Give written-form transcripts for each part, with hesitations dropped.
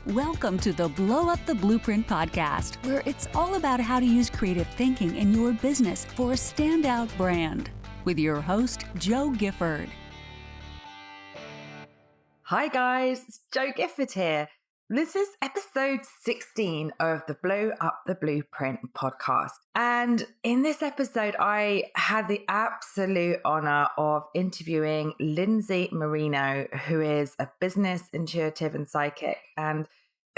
Welcome to the Blow Up the Blueprint podcast, where it's all about how to use creative thinking in your business for a standout brand. With your host, Joe Gifford. Hi guys, it's Joe Gifford here. This is episode 16 of the Blow Up the Blueprint podcast. And in this episode, I had the absolute honor of interviewing Lindsey Marino, who is a business intuitive and psychic, and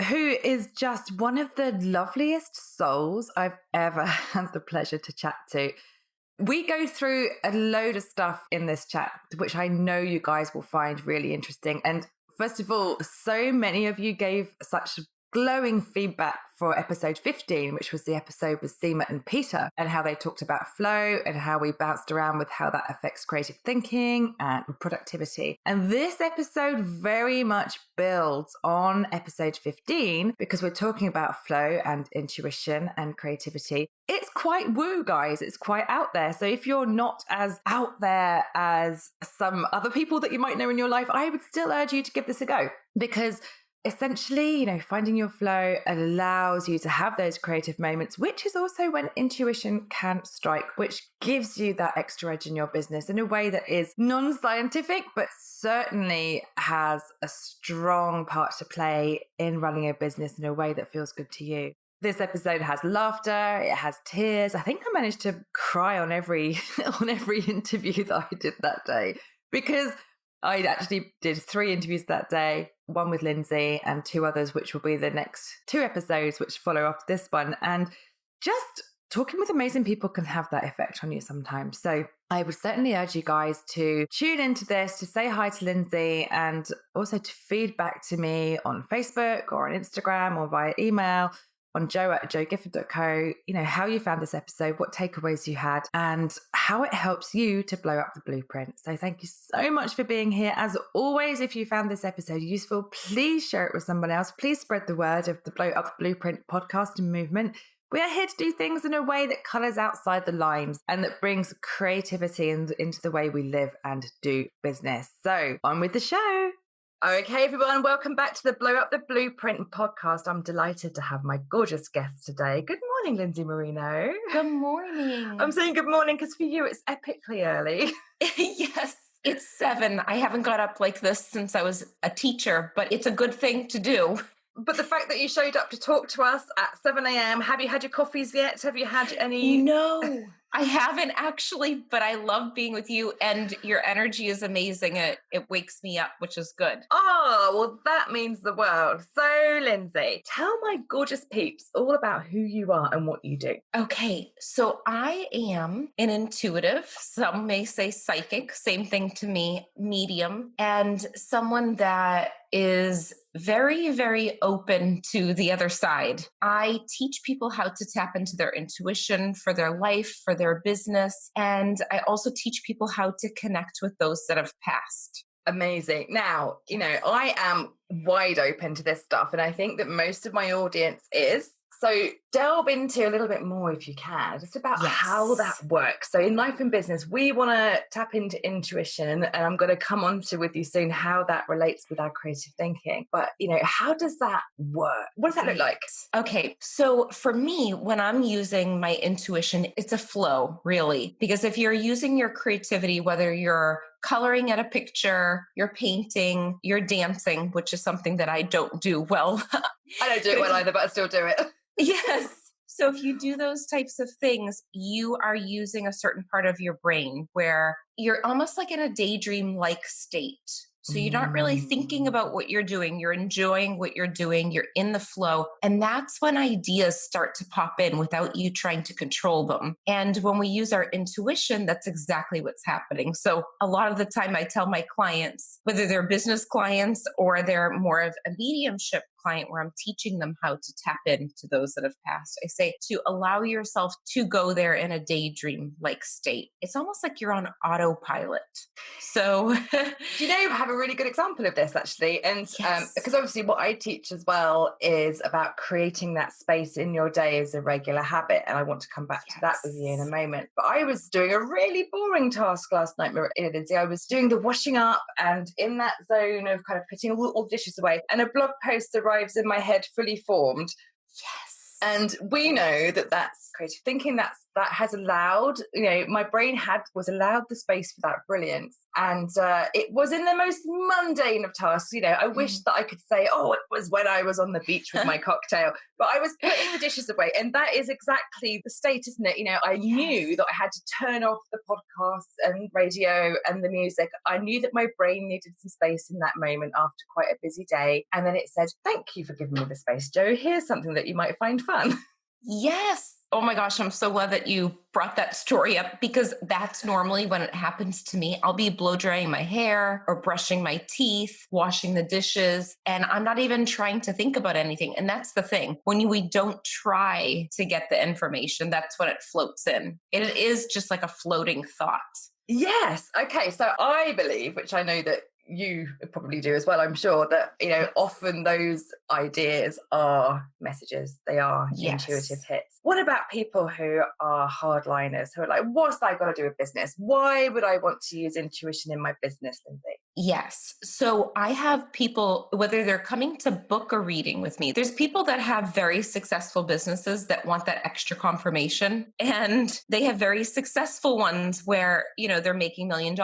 who is just one of the loveliest souls I've ever had the pleasure to chat to. We go through a load of stuff in this chat, which I know you guys will find really interesting. And first of all, so many of you gave such glowing feedback for episode 15, which was the episode with Seema and Peter, and how they talked about flow and how we bounced around with how that affects creative thinking and productivity. And this episode very much builds on episode 15 because we're talking about flow and intuition and creativity. It's quite woo, guys. It's quite out there. So if you're not as out there as some other people that you might know in your life, I would still urge you to give this a go, because essentially, finding your flow allows you to have those creative moments, which is also when intuition can strike, which gives you that extra edge in your business in a way that is non-scientific, but certainly has a strong part to play in running a business in a way that feels good to you. This episode has laughter, it has tears. I think I managed to cry on every interview that I did that day, because I actually did 3 interviews that day, one with Lindsay and 2 others, which will be the next 2 episodes, which follow after this one. And just talking with amazing people can have that effect on you sometimes. So I would certainly urge you guys to tune into this, to say hi to Lindsay, and also to feed back to me on Facebook or on Instagram or via email on joe@joegifford.co, how you found this episode, what takeaways you had, and how it helps you to blow up the blueprint. So thank you so much for being here. As always, if you found this episode useful, please share it with someone else. Please spread the word of the Blow Up the Blueprint podcast and movement. We are here to do things in a way that colors outside the lines and that brings creativity into the way we live and do business. So on with the show. Okay, everyone, welcome back to the Blow Up the Blueprint podcast. I'm delighted to have my gorgeous guest today. Good morning, Lindsey Marino. Good morning. I'm saying good morning because for you, it's epically early. Yes, it's 7. I haven't got up like this since I was a teacher, but it's a good thing to do. But the fact that you showed up to talk to us at 7 a.m., have you had your coffees yet? Have you had any? No, I haven't actually, but I love being with you, and your energy is amazing. It wakes me up, which is good. Oh, well, that means the world. So, Lindsay, tell my gorgeous peeps all about who you are and what you do. Okay, so I am an intuitive, some may say psychic, same thing to me, medium, and someone that is very, very open to the other side. I teach people how to tap into their intuition for their life, for their business, and I also teach people how to connect with those that have passed. Amazing. Now, I am wide open to this stuff, and I think that most of my audience is. So delve into a little bit more, if you can, just about how that works. So in life and business, we want to tap into intuition, and I'm going to come on to with you soon how that relates with our creative thinking. But, how does that work? What does that look like? Okay. So for me, when I'm using my intuition, it's a flow, really, because if you're using your creativity, whether you're coloring at a picture, you're painting, you're dancing, which is something that I don't do well. I don't do it well either, but I still do it. Yes. So if you do those types of things, you are using a certain part of your brain where you're almost like in a daydream-like state. So you're not really thinking about what you're doing. You're enjoying what you're doing. You're in the flow. And that's when ideas start to pop in without you trying to control them. And when we use our intuition, that's exactly what's happening. So a lot of the time I tell my clients, whether they're business clients or they're more of a mediumship client where I'm teaching them how to tap into those that have passed, I say to allow yourself to go there in a daydream-like state. It's almost like you're on autopilot. So, do you have a really good example of this actually? And because obviously what I teach as well is about creating that space in your day as a regular habit. And I want to come back to that with you in a moment. But I was doing a really boring task last night, Lindsay. I was doing the washing up and in that zone of kind of putting all the dishes away, and a blog post arrived arrives in my head fully formed. Yes. And we know that that's creative thinking. That has allowed, my brain was allowed the space for that brilliance. And it was in the most mundane of tasks. I wish that I could say, oh, it was when I was on the beach with my cocktail, but I was putting the dishes away. And that is exactly the state, isn't it? I knew that I had to turn off the podcasts and radio and the music. I knew that my brain needed some space in that moment after quite a busy day. And then it said, thank you for giving me the space, Jo. Here's something that you might find fun. Yes. Oh my gosh, I'm so glad that you brought that story up, because that's normally when it happens to me. I'll be blow drying my hair or brushing my teeth, washing the dishes, and I'm not even trying to think about anything. And that's the thing. When we don't try to get the information, that's when it floats in. It is just like a floating thought. Yes. Okay. So I believe, which I know that you probably do as well, I'm sure, that often those ideas are messages. They are intuitive hits. What about people who are hardliners, who are like, what's that got to do with business? Why would I want to use intuition in my business, Lindsay? Yes. So I have people, whether they're coming to book a reading with me, there's people that have very successful businesses that want that extra confirmation. And they have very successful ones where, they're making $1 million,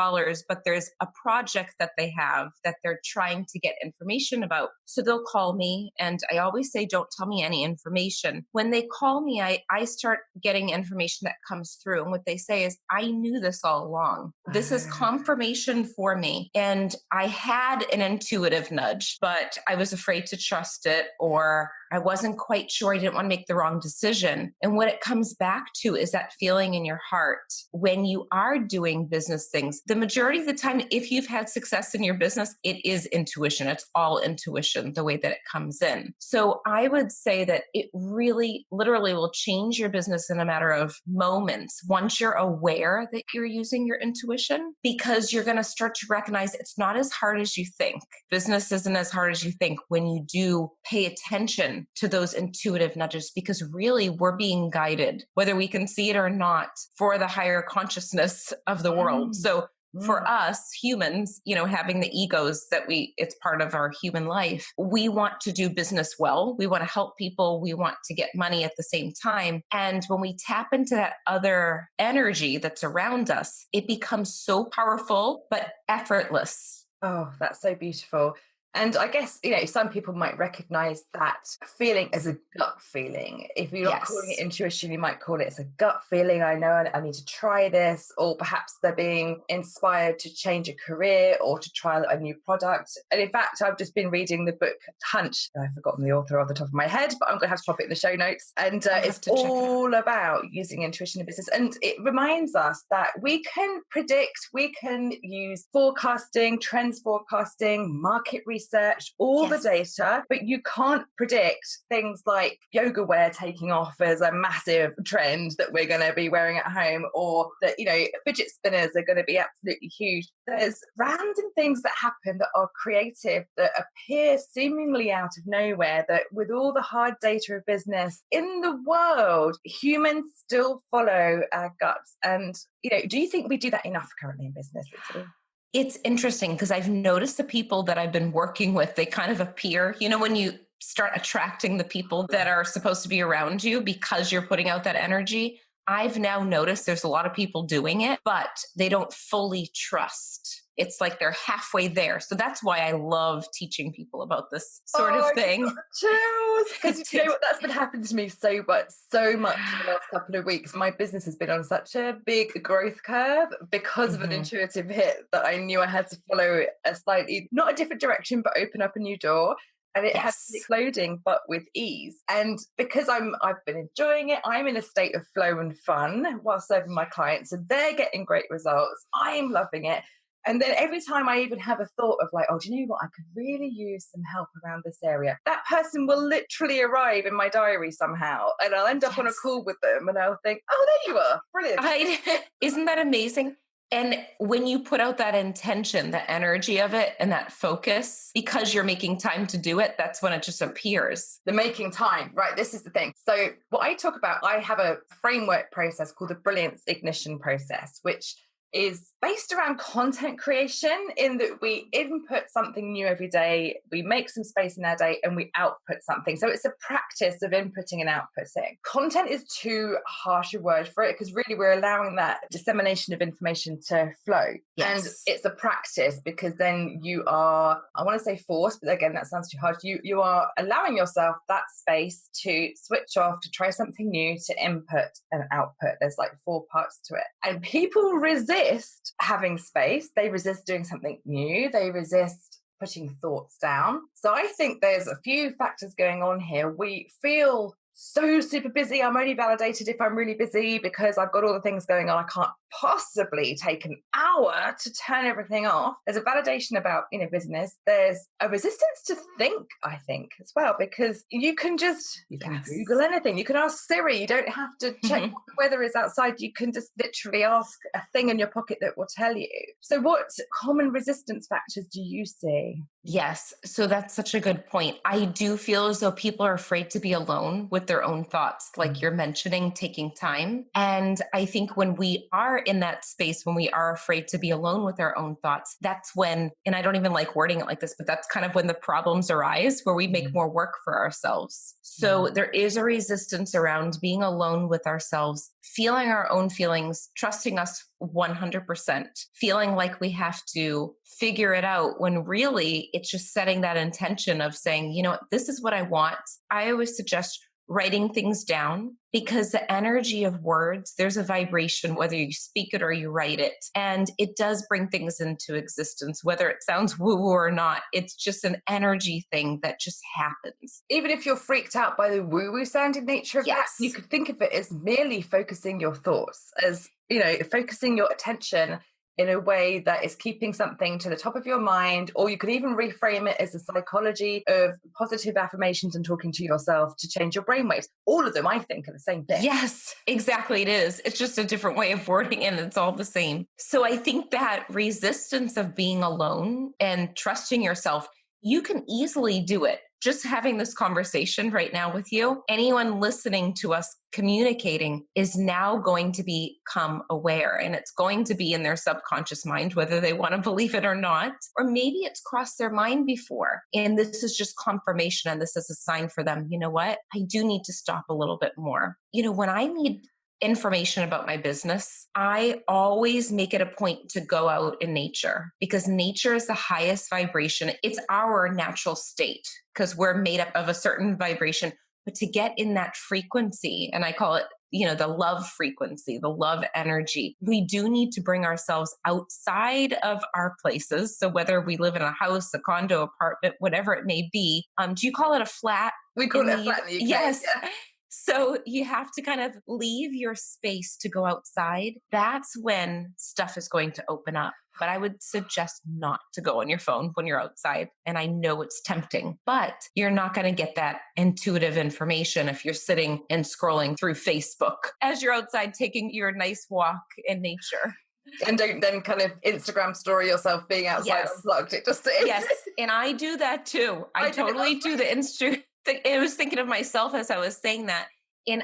but there's a project that they have that they're trying to get information about. So they'll call me, and I always say, don't tell me any information. When they call me, I start getting information that comes through. And what they say is, I knew this all along. This is confirmation for me. And I had an intuitive nudge, but I was afraid to trust it, or I wasn't quite sure. I didn't want to make the wrong decision. And what it comes back to is that feeling in your heart when you are doing business things. The majority of the time, if you've had success in your business, it is intuition. It's all intuition, the way that it comes in. So I would say that it really, literally will change your business in a matter of moments once you're aware that you're using your intuition, because you're going to start to recognize it's not as hard as you think. Business isn't as hard as you think when you do pay attention to those intuitive nudges, because really we're being guided, whether we can see it or not, for the higher consciousness of the world. So for us humans, having the egos that it's part of our human life, we want to do business well. We want to help people. We want to get money at the same time. And when we tap into that other energy that's around us, it becomes so powerful, but effortless. Oh, that's so beautiful. And I guess, some people might recognize that feeling as a gut feeling. If you're not calling it intuition, you might call it as a gut feeling. I know I need to try this, or perhaps they're being inspired to change a career or to try a new product. And in fact, I've just been reading the book Hunch. I've forgotten the author off the top of my head, but I'm going to have to pop it in the show notes. And it's all about using intuition in business. And it reminds us that we can predict, we can use forecasting, trends forecasting, market research, all the data, but you can't predict things like yoga wear taking off as a massive trend that we're going to be wearing at home, or that, fidget spinners are going to be absolutely huge. There's random things that happen that are creative, that appear seemingly out of nowhere, that with all the hard data of business in the world, humans still follow our guts. And, do you think we do that enough currently in business? It's interesting because I've noticed the people that I've been working with, they kind of appear, when you start attracting the people that are supposed to be around you because you're putting out that energy. I've now noticed there's a lot of people doing it, but they don't fully trust. It's like they're halfway there. So that's why I love teaching people about this sort of thing. Because you know what, that's been happening to me so much in the last couple of weeks. My business has been on such a big growth curve because of an intuitive hit that I knew I had to follow a slightly, not a different direction, but open up a new door. And it has been exploding, but with ease. And because I've been enjoying it, I'm in a state of flow and fun while serving my clients. And they're getting great results. I'm loving it. And then every time I even have a thought of like, oh, do you know what? I could really use some help around this area. That person will literally arrive in my diary somehow. And I'll end up on a call with them and I'll think, oh, there you are. Brilliant. Isn't that amazing? And when you put out that intention, the energy of it and that focus, because you're making time to do it, that's when it just appears. The making time, right? This is the thing. So what I talk about, I have a framework process called the Brilliance Ignition process, which is based around content creation, in that we input something new every day, we make some space in our day, and we output something. So it's a practice of inputting and outputting. Content is too harsh a word for it, because really we're allowing that dissemination of information to flow. Yes. And it's a practice, because then you are, I want to say forced, but again, that sounds too hard. You are allowing yourself that space to switch off, to try something new, to input and output. There's like 4 parts to it. And people resist having space. They resist doing something new. They resist putting thoughts down. So I think there's a few factors going on here. We feel so super busy. I'm only validated if I'm really busy, because I've got all the things going on. I can't possibly take an hour to turn everything off. There's a validation about, business. There's a resistance to think, I think, as well, because you can Google anything. You can ask Siri. You don't have to check what the weather is outside. You can just literally ask a thing in your pocket that will tell you. So what common resistance factors do you see? Yes. So that's such a good point. I do feel as though people are afraid to be alone with their own thoughts, like you're mentioning, taking time. And I think when we are in that space, when we are afraid to be alone with our own thoughts, that's when, and I don't even like wording it like this, but that's kind of when the problems arise, where we make more work for ourselves. So there is a resistance around being alone with ourselves, feeling our own feelings, trusting us 100%, feeling like we have to figure it out, when really it's just setting that intention of saying, this is what I want. I always suggest writing things down, because the energy of words, there's a vibration, whether you speak it or you write it, and it does bring things into existence, whether it sounds woo-woo or not. It's just an energy thing that just happens. Even if you're freaked out by the woo-woo sounding nature of that, you could think of it as merely focusing your thoughts, as, focusing your attention in a way that is keeping something to the top of your mind. Or you could even reframe it as a psychology of positive affirmations and talking to yourself to change your brainwaves. All of them, I think, are the same thing. Yes, exactly. It is. It's just a different way of wording it, and it's all the same. So I think that resistance of being alone and trusting yourself, you can easily do it. Just having this conversation right now with you, anyone listening to us communicating is now going to become aware, and it's going to be in their subconscious mind, whether they want to believe it or not, or maybe it's crossed their mind before. And this is just confirmation, and this is a sign for them. You know what? I do need to stop a little bit more. When I need information about my business, I always make it a point to go out in nature, because nature is the highest vibration. It's our natural state, because we're made up of a certain vibration. But to get in that frequency, and I call it, the love frequency, the love energy, we do need to bring ourselves outside of our places. So whether we live in a house, a condo, apartment, whatever it may be, do you call it a flat? We call it a flat in the UK. Yes. Yeah. So you have to kind of leave your space to go outside. That's when stuff is going to open up. But I would suggest not to go on your phone when you're outside. And I know it's tempting, but you're not going to get that intuitive information if you're sitting and scrolling through Facebook as you're outside taking your nice walk in nature. And don't then kind of Instagram story yourself being outside unplugged. It just is. Yes. And I do that too. I totally do the Instagram. I was thinking of myself as I was saying that. And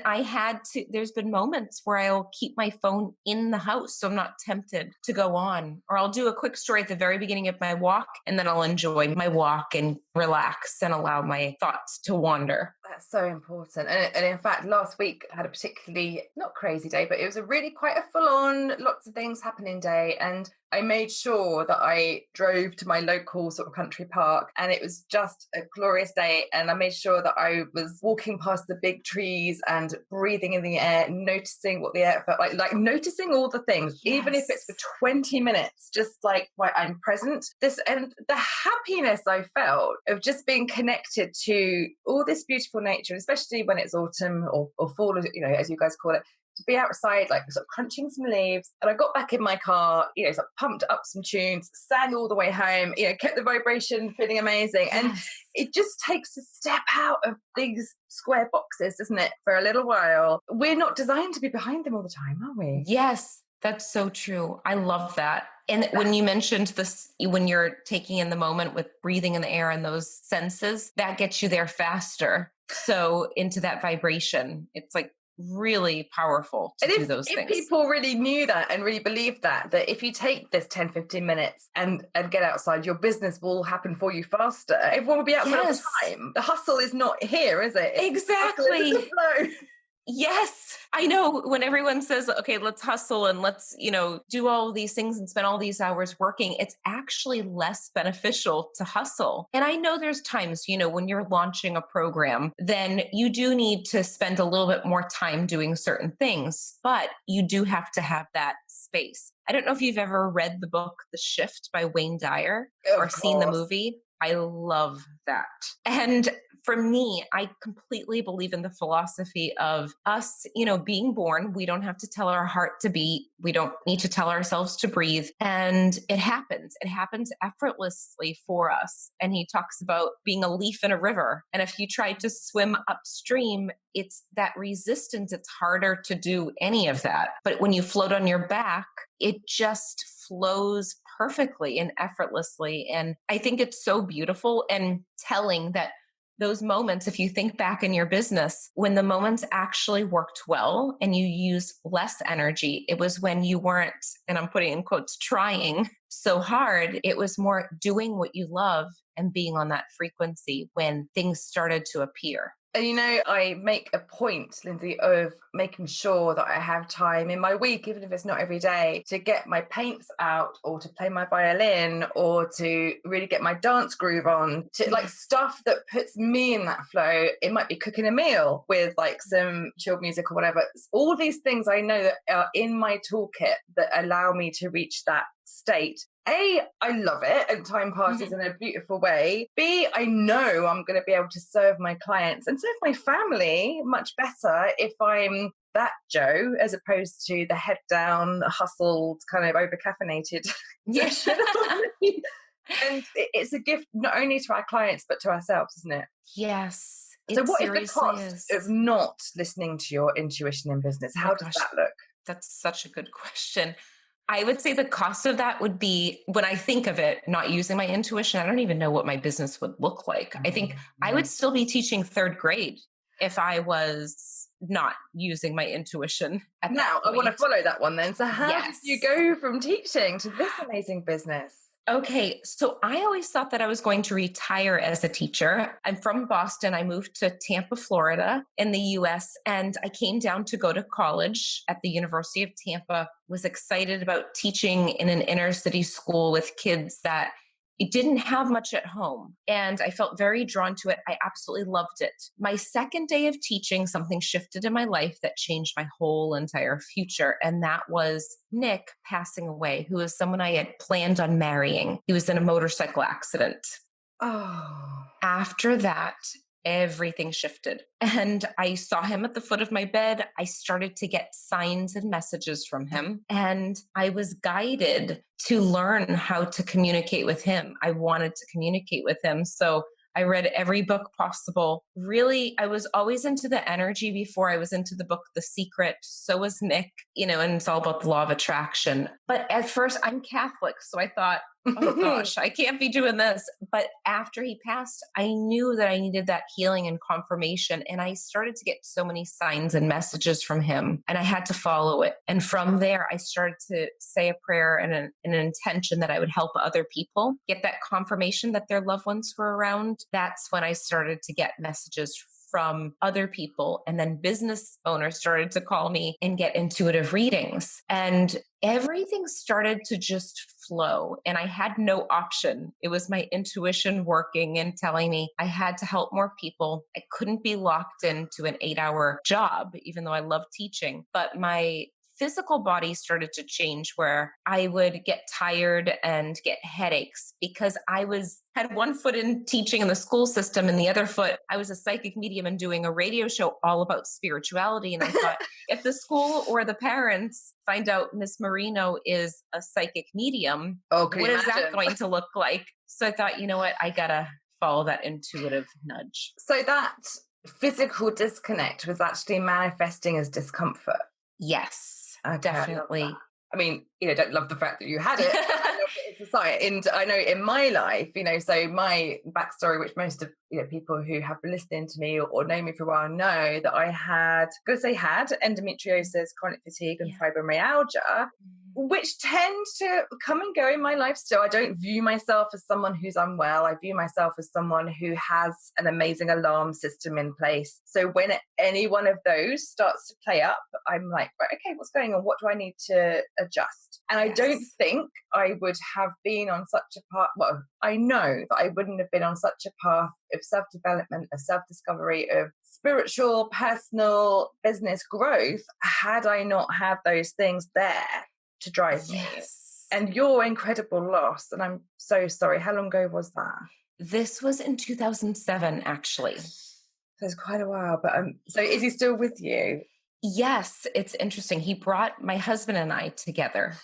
there's been moments where I'll keep my phone in the house so I'm not tempted to go on. Or I'll do a quick story at the very beginning of my walk, and then I'll enjoy my walk and relax and allow my thoughts to wander. That's so important. And in fact, last week I had a particularly, not crazy day, but it was a really quite a full-on, lots of things happening day. And I made sure that I drove to my local sort of country park, and it was just a glorious day. And I made sure that I was walking past the big trees and breathing in the air, noticing what the air felt like noticing all the things, even if it's for 20 minutes, just like, why I'm present. And the happiness I felt of just being connected to all this beautiful nature, especially when it's autumn or fall, as you guys call it, to be outside, like sort of crunching some leaves. And I got back in my car, sort of pumped up some tunes, sang all the way home, kept the vibration feeling amazing. And it just takes a step out of these square boxes, doesn't it, for a little while. We're not designed to be behind them all the time, are we? Yes, that's so true. I love that. And when you mentioned this, when you're taking in the moment with breathing in the air and those senses, that gets you there faster. So into that vibration, it's like really powerful to do those things. If people really knew that and really believed that if you take this 10, 15 minutes and get outside, your business will happen for you faster. Everyone will be outside all the time. The hustle is not here, is it? Exactly. The flow. Yes. I know when everyone says, okay, let's hustle and let's, do all these things and spend all these hours working, it's actually less beneficial to hustle. And I know there's times, when you're launching a program, then you do need to spend a little bit more time doing certain things, but you do have to have that space. I don't know if you've ever read the book, The Shift by Wayne Dyer, or seen the movie. I love that. And for me, I completely believe in the philosophy of us, being born. We don't have to tell our heart to beat. We don't need to tell ourselves to breathe. And it happens. It happens effortlessly for us. And he talks about being a leaf in a river. And if you try to swim upstream, it's that resistance. It's harder to do any of that. But when you float on your back, it just flows perfectly and effortlessly. And I think it's so beautiful and telling that those moments, if you think back in your business, when the moments actually worked well and you used less energy, it was when you weren't, and I'm putting in quotes, trying so hard. It was more doing what you love and being on that frequency when things started to appear. And I make a point, Lindsay, of making sure that I have time in my week, even if it's not every day, to get my paints out or to play my violin or to really get my dance groove on, to like stuff that puts me in that flow. It might be cooking a meal with like some chilled music or whatever. All these things I know that are in my toolkit that allow me to reach that state. A, I love it and time passes in a beautiful way. B, I know I'm going to be able to serve my clients and serve my family much better if I'm that Joe as opposed to the head down, hustled, kind of over caffeinated. Yes. And it's a gift not only to our clients but to ourselves, isn't it? Yes. So what is the cost of not listening to your intuition in business? How does that look? That's such a good question. I would say the cost of that would be, when I think of it, not using my intuition, I don't even know what my business would look like. I think I would still be teaching third grade if I was not using my intuition. Now, I want to follow that one then. So how did you go from teaching to this amazing business? Okay, so I always thought that I was going to retire as a teacher. I'm from Boston. I moved to Tampa, Florida in the US, and I came down to go to college at the University of Tampa, was excited about teaching in an inner city school with kids that it didn't have much at home. And I felt very drawn to it. I absolutely loved it. My second day of teaching, something shifted in my life that changed my whole entire future. And that was Nick passing away, who was someone I had planned on marrying. He was in a motorcycle accident. Oh. After that, everything shifted. And I saw him at the foot of my bed. I started to get signs and messages from him. And I was guided to learn how to communicate with him. I wanted to communicate with him. So I read every book possible. Really, I was always into the energy before I was into the book, The Secret. So was Nick, and it's all about the law of attraction. But at first, I'm Catholic. So I thought, oh gosh, I can't be doing this. But after he passed, I knew that I needed that healing and confirmation. And I started to get so many signs and messages from him, and I had to follow it. And from there, I started to say a prayer and an intention that I would help other people get that confirmation that their loved ones were around. That's when I started to get messages from other people. And then business owners started to call me and get intuitive readings. And everything started to just flow. And I had no option. It was my intuition working and telling me I had to help more people. I couldn't be locked into an 8-hour job, even though I love teaching. But my physical body started to change, where I would get tired and get headaches because I had one foot in teaching in the school system and the other foot, I was a psychic medium and doing a radio show all about spirituality. And I thought, if the school or the parents find out Miss Marino is a psychic medium, what is that going to look like? So I thought, you know what? I got to follow that intuitive nudge. So that physical disconnect was actually manifesting as discomfort. Yes. Okay, definitely. I mean, don't love the fact that you had it. I love that society. And I know in my life, so my backstory, which most of people who have been listening to me or know me for a while know that I had endometriosis, chronic fatigue, and fibromyalgia, which tend to come and go in my life still. I don't view myself as someone who's unwell. I view myself as someone who has an amazing alarm system in place. So when any one of those starts to play up, I'm like, right, okay, what's going on? What do I need to adjust? And I don't think I would have been on such a path. Well, I know that I wouldn't have been on such a path of self-development, of self-discovery, of spiritual, personal, business growth had I not had those things there to drive me. And your incredible loss. And I'm so sorry. How long ago was that? This was in 2007, actually. So it's quite a while. But so is he still with you? Yes, it's interesting. He brought my husband and I together.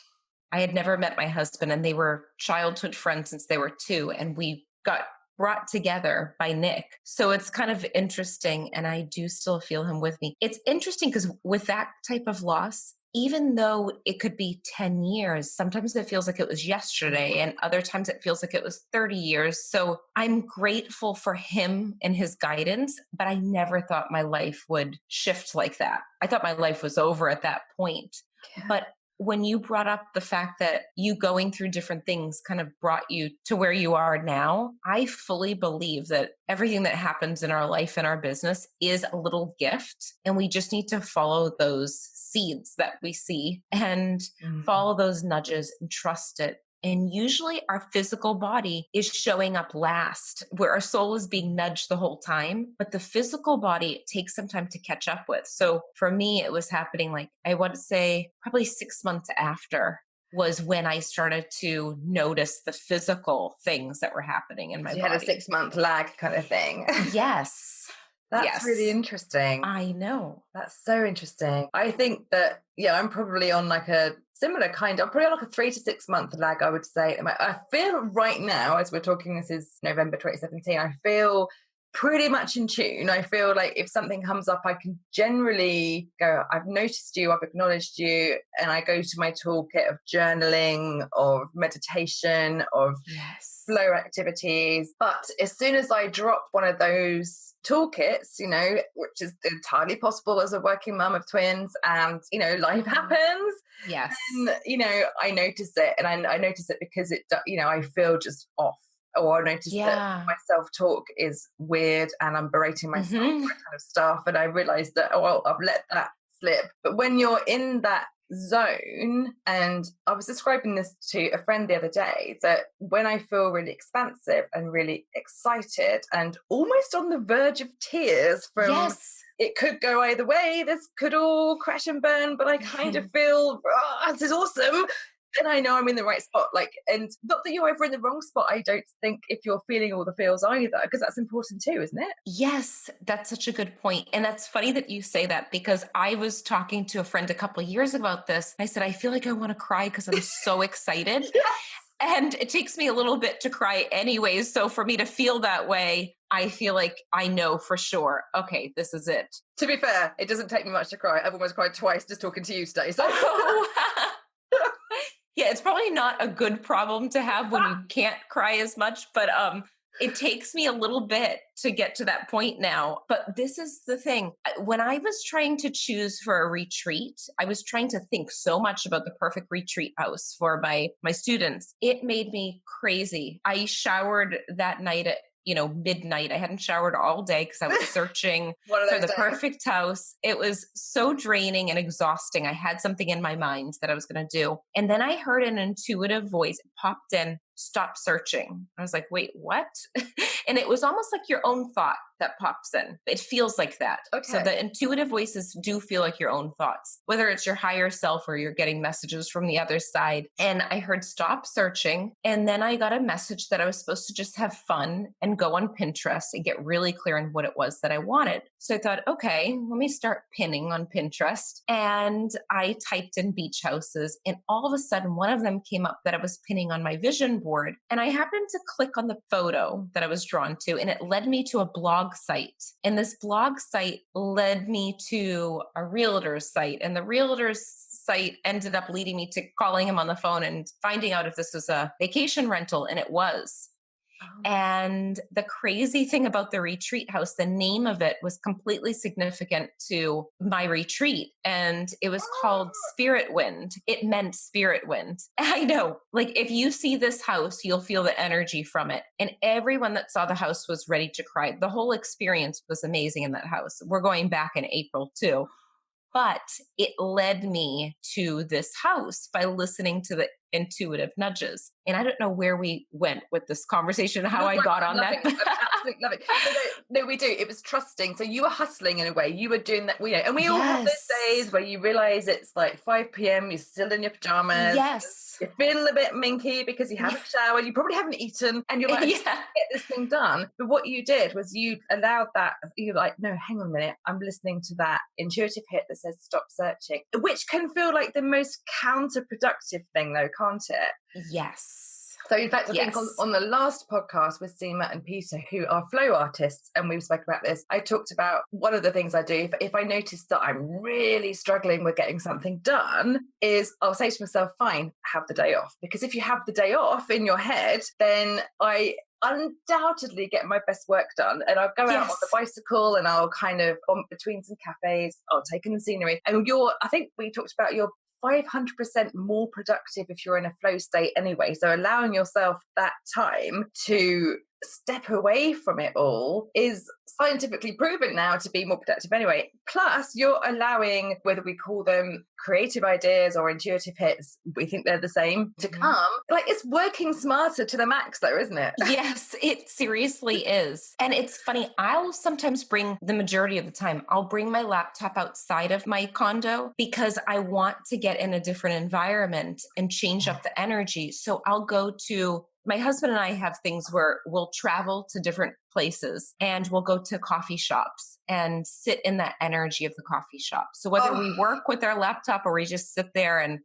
I had never met my husband, and they were childhood friends since they were 2. And we got brought together by Nick. So it's kind of interesting. And I do still feel him with me. It's interesting because with that type of loss, even though it could be 10 years, sometimes it feels like it was yesterday, and other times it feels like it was 30 years. So I'm grateful for him and his guidance, but I never thought my life would shift like that. I thought my life was over at that point. Yeah. But when you brought up the fact that you going through different things kind of brought you to where you are now, I fully believe that everything that happens in our life and our business is a little gift. And we just need to follow those seeds that we see and follow those nudges and trust it. And usually our physical body is showing up last, where our soul is being nudged the whole time. But the physical body takes some time to catch up with. So for me, it was happening like, I would say probably 6 months after was when I started to notice the physical things that were happening in my body. You had a 6-month lag kind of thing. Yes. That's really interesting. I know. That's so interesting. I think that, I'm probably on like a similar I'm probably on like a 3 to 6 month lag, I would say. I feel right now, as we're talking, this is November 2017, I feel pretty much in tune. I feel like if something comes up, I can generally go, I've noticed you, I've acknowledged you, and I go to my toolkit of journaling, of meditation, of flow activities. But as soon as I drop one of those toolkits, which is entirely possible as a working mum of twins, and, life happens. Yes. And, I notice it, and I notice it because I feel just off. Or I notice that my self-talk is weird and I'm berating myself for that kind of stuff. And I realized that, I've let that slip. But when you're in that zone, and I was describing this to a friend the other day, that when I feel really expansive and really excited and almost on the verge of tears from it could go either way, this could all crash and burn, but I kind of feel, this is awesome. And I know I'm in the right spot, and not that you're ever in the wrong spot, I don't think, if you're feeling all the feels either, because that's important too, isn't it? Yes, that's such a good point. And that's funny that you say that, because I was talking to a friend a couple of years about this. I said, I feel like I want to cry because I'm so excited. And it takes me a little bit to cry anyways. So for me to feel that way, I feel like I know for sure, okay, this is it. To be fair, it doesn't take me much to cry. I've almost cried twice just talking to you today. So. Yeah, it's probably not a good problem to have when you can't cry as much, but it takes me a little bit to get to that point now. But this is the thing. When I was trying to choose for a retreat, I was trying to think so much about the perfect retreat house for my students. It made me crazy. I showered that night at midnight. I hadn't showered all day because I was searching for the perfect house. It was so draining and exhausting. I had something in my mind that I was going to do. And then I heard an intuitive voice popped in, stop searching. I was like, wait, what? And it was almost like your own thought that pops in. It feels like that. Okay. So the intuitive voices do feel like your own thoughts, whether it's your higher self or you're getting messages from the other side. And I heard stop searching. And then I got a message that I was supposed to just have fun and go on Pinterest and get really clear on what it was that I wanted. So I thought, okay, let me start pinning on Pinterest. And I typed in beach houses, and all of a sudden one of them came up that I was pinning on my vision board. And I happened to click on the photo that I was drawn to, and it led me to a blog site. And this blog site led me to a realtor's site. And the realtor's site ended up leading me to calling him on the phone and finding out if this was a vacation rental, and it was. And the crazy thing about the retreat house, the name of it was completely significant to my retreat. And it was called Spirit Wind. It meant spirit wind. I know, like if you see this house, you'll feel the energy from it. And everyone that saw the house was ready to cry. The whole experience was amazing in that house. We're going back in April too. But it led me to this house by listening to the intuitive nudges. And I don't know where we went with this conversation, how I got on that. I absolutely love it. No, we do. It was trusting. So you were hustling in a way. You were doing that. And we all have those days where you realize it's like 5 p.m. You're still in your pajamas. Yes. You're feeling a bit minky because you haven't showered. You probably haven't eaten. And you're like, get this thing done. But what you did was you allowed that. You're like, no, hang on a minute. I'm listening to that intuitive hit that says stop searching, which can feel like the most counterproductive thing though, can't it? Yes. So in fact, I think on the last podcast with Seema and Peter, who are flow artists, and we've spoken about this, I talked about one of the things I do if I notice that I'm really struggling with getting something done is I'll say to myself, fine, have the day off. Because if you have the day off in your head, then I undoubtedly get my best work done. And I'll go out on the bicycle and I'll kind of bump between some cafes, I'll take in the scenery. And I think we talked about your 500% more productive if you're in a flow state anyway. So allowing yourself that time to step away from it all is scientifically proven now to be more productive anyway. Plus, you're allowing, whether we call them creative ideas or intuitive hits, we think they're the same, to come. Like, it's working smarter to the max though, isn't it? Yes, it seriously is. And it's funny, I'll sometimes bring, the majority of the time, I'll bring my laptop outside of my condo because I want to get in a different environment and change up the energy. So I'll go to, my husband and I have things where we'll travel to different places and we'll go to coffee shops and sit in that energy of the coffee shop. So whether we work with our laptop or we just sit there and,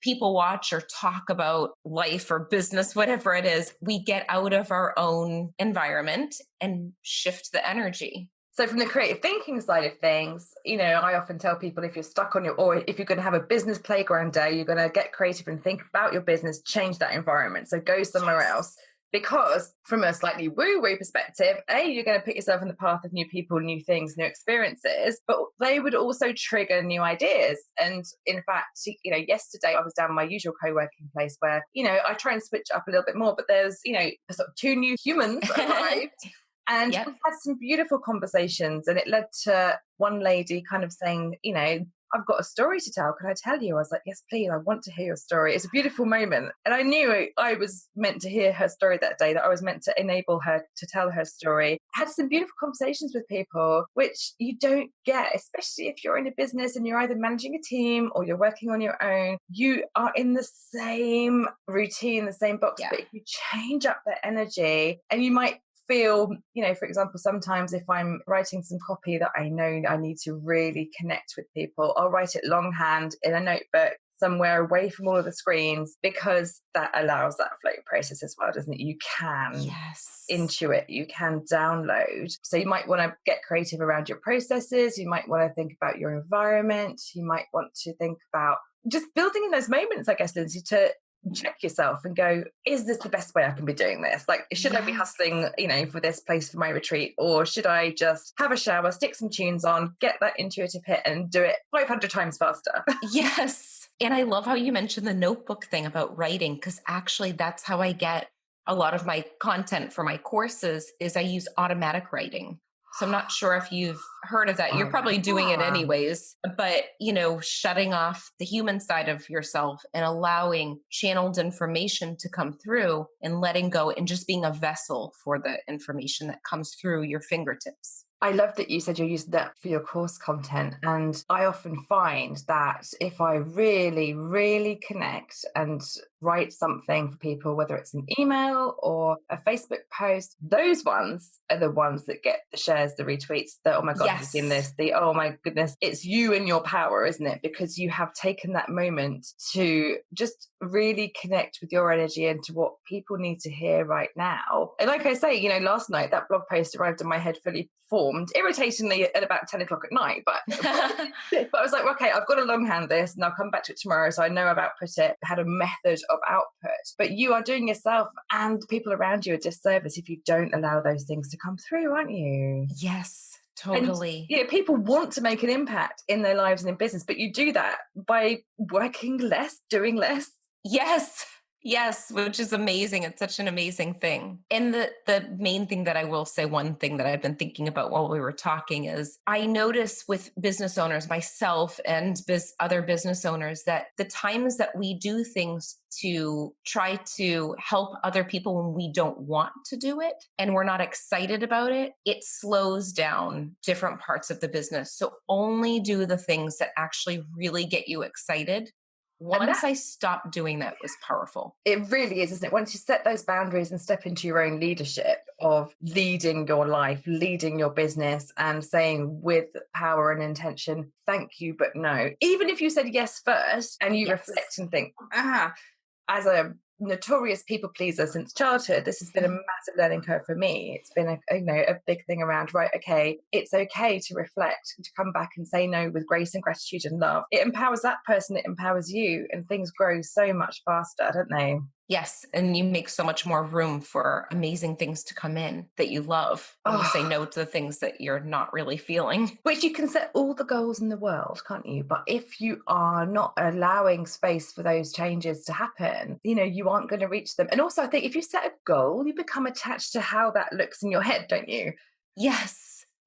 people watch or talk about life or business, whatever it is, we get out of our own environment and shift the energy. So from the creative thinking side of things, I often tell people if you're stuck on or if you're going to have a business playground day, you're going to get creative and think about your business, change that environment. So go somewhere else. Because from a slightly woo-woo perspective, you're going to put yourself in the path of new people, new things, new experiences, but they would also trigger new ideas. And in fact, yesterday I was down my usual co-working place where, I try and switch up a little bit more, but there's, sort of 2 new humans arrived. And we had some beautiful conversations, and it led to one lady kind of saying, I've got a story to tell. Can I tell you? I was like, yes, please. I want to hear your story. It's a beautiful moment. And I knew I was meant to hear her story that day, that I was meant to enable her to tell her story. I had some beautiful conversations with people, which you don't get, especially if you're in a business and you're either managing a team or you're working on your own. You are in the same routine, the same box, but if you change up the energy, and you might feel, for example, sometimes if I'm writing some copy that I know I need to really connect with people, I'll write it longhand in a notebook somewhere away from all of the screens, because that allows that flow process as well, doesn't it? You can intuit, you can download. So you might want to get creative around your processes. You might want to think about your environment. You might want to think about just building in those moments, I guess, Lindsay, to check yourself and go, is this the best way I can be doing this? Like, should I be hustling, for this place for my retreat? Or should I just have a shower, stick some tunes on, get that intuitive hit and do it 500 times faster? Yes. And I love how you mentioned the notebook thing about writing, because actually that's how I get a lot of my content for my courses is I use automatic writing. So I'm not sure if you've heard of that. You're probably doing it anyways, but, shutting off the human side of yourself and allowing channeled information to come through and letting go and just being a vessel for the information that comes through your fingertips. I love that you said you're using that for your course content. And I often find that if I really, really connect and write something for people, whether it's an email or a Facebook post, those ones are the ones that get the shares, the retweets, the, oh my God, you've seen this, the, oh my goodness, it's you in your power, isn't it? Because you have taken that moment to just really connect with your energy and to what people need to hear right now. And like I say, last night, that blog post arrived in my head fully formed. informed, irritatingly at about 10 o'clock at night. But I was like, okay, I've got to longhand this and I'll come back to it tomorrow. So I know I've output it, had a method of output. But you are doing yourself and people around you a disservice if you don't allow those things to come through, aren't you? Yes, totally. And, people want to make an impact in their lives and in business, but you do that by working less, doing less. Yes, which is amazing. It's such an amazing thing. And the main thing that I will say, one thing that I've been thinking about while we were talking is I notice with business owners, myself and other business owners, that the times that we do things to try to help other people when we don't want to do it and we're not excited about it, it slows down different parts of the business. So only do the things that actually really get you excited. Once I stopped doing that, was powerful. It really is, isn't it? Once you set those boundaries and step into your own leadership of leading your life, leading your business, and saying with power and intention, thank you, but no. Even if you said yes first and you reflect and think, as a notorious people pleaser since childhood, this has been a massive learning curve for me. It's been a big thing around, right, okay, it's okay to reflect, to come back and say no with grace and gratitude and love. It empowers that person, it empowers you, and things grow so much faster, don't they? Yes. And you make so much more room for amazing things to come in that you love. And you say no to the things that you're not really feeling. Which you can set all the goals in the world, can't you? But if you are not allowing space for those changes to happen, you aren't going to reach them. And also, I think if you set a goal, you become attached to how that looks in your head, don't you?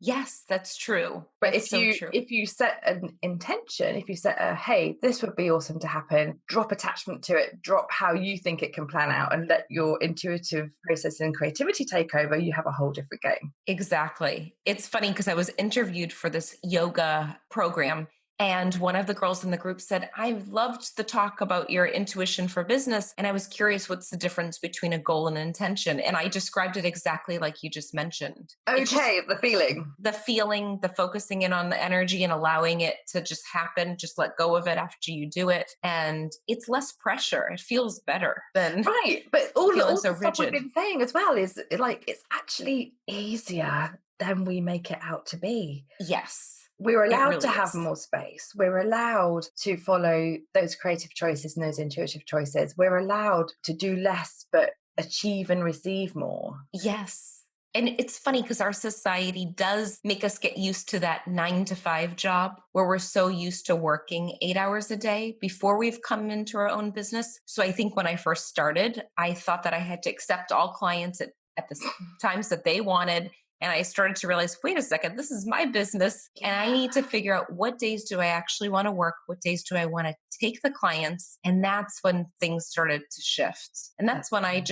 Yes, that's true. But that's if you set an intention, if you set hey, this would be awesome to happen, drop attachment to it, drop how you think it can plan out, and let your intuitive process and creativity take over, you have a whole different game. Exactly. It's funny because I was interviewed for this yoga program. And one of the girls in the group said, I loved the talk about your intuition for business. And I was curious, what's the difference between a goal and an intention? And I described it exactly like you just mentioned. Okay, the feeling, the focusing in on the energy and allowing it to just happen, just let go of it after you do it. And it's less pressure. It feels better than right. But all the so stuff we've been saying as well is like, it's actually easier than we make it out to be. Yes. We're allowed to have more space. We're allowed to follow those creative choices and those intuitive choices. We're allowed to do less, but achieve and receive more. Yes. And it's funny because our society does make us get used to that 9-to-5 job where we're so used to working 8 hours a day before we've come into our own business. So I think when I first started, I thought that I had to accept all clients at the times that they wanted. And I started to realize, wait a second, this is my business. And I need to figure out what days do I actually want to work? What days do I want to take the clients? And that's when things started to shift. And that's when I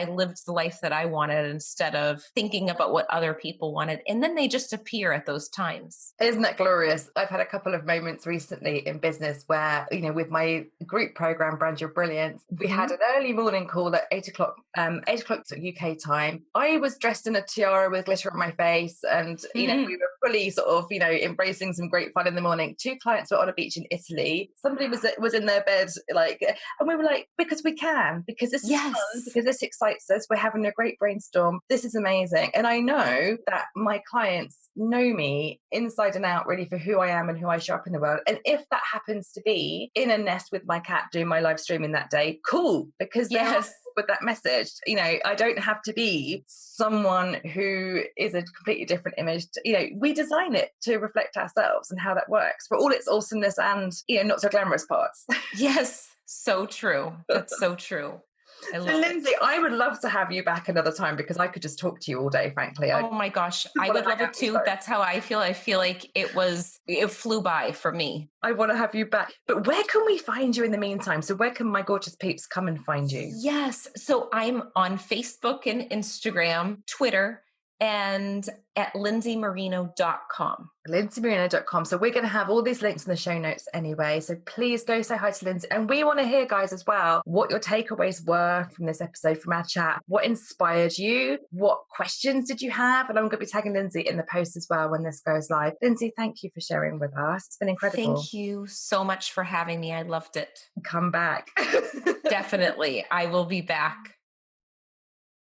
lived the life that I wanted instead of thinking about what other people wanted. And then they just appear at those times. Isn't that glorious? I've had a couple of moments recently in business where, with my group program, Brand Your Brilliance, we had an early morning call at 8 o'clock UK time. I was dressed in a tiara with glitter on my face and, we were fully sort of, embracing some great fun in the morning. 2 clients were on a beach in Italy. Somebody was in their bed, and we were like, because we can, because this is fun, because this excites us. We're having a great brainstorm. This is amazing. And I know that my clients know me inside and out really for who I am and who I show up in the world. And if that happens to be in a nest with my cat doing my live streaming that day, cool, because with that message, I don't have to be someone who is a completely different image. We design it to reflect ourselves and how that works for all its awesomeness and, not so glamorous parts. Yes, so true. That's so true. So Lindsay, I would love to have you back another time because I could just talk to you all day, frankly. Oh my gosh, I would love it too. That's how I feel. I feel like it flew by for me. I want to have you back. But where can we find you in the meantime? So where can my gorgeous peeps come and find you? Yes. So I'm on Facebook and Instagram, Twitter, and at lindseymarino.com. lindseymarino.com. So we're going to have all these links in the show notes anyway. So please go say hi to Lindsay. And we want to hear, guys, as well, what your takeaways were from this episode, from our chat. What inspired you? What questions did you have? And I'm going to be tagging Lindsay in the post as well when this goes live. Lindsay, thank you for sharing with us. It's been incredible. Thank you so much for having me. I loved it. Come back. Definitely. I will be back.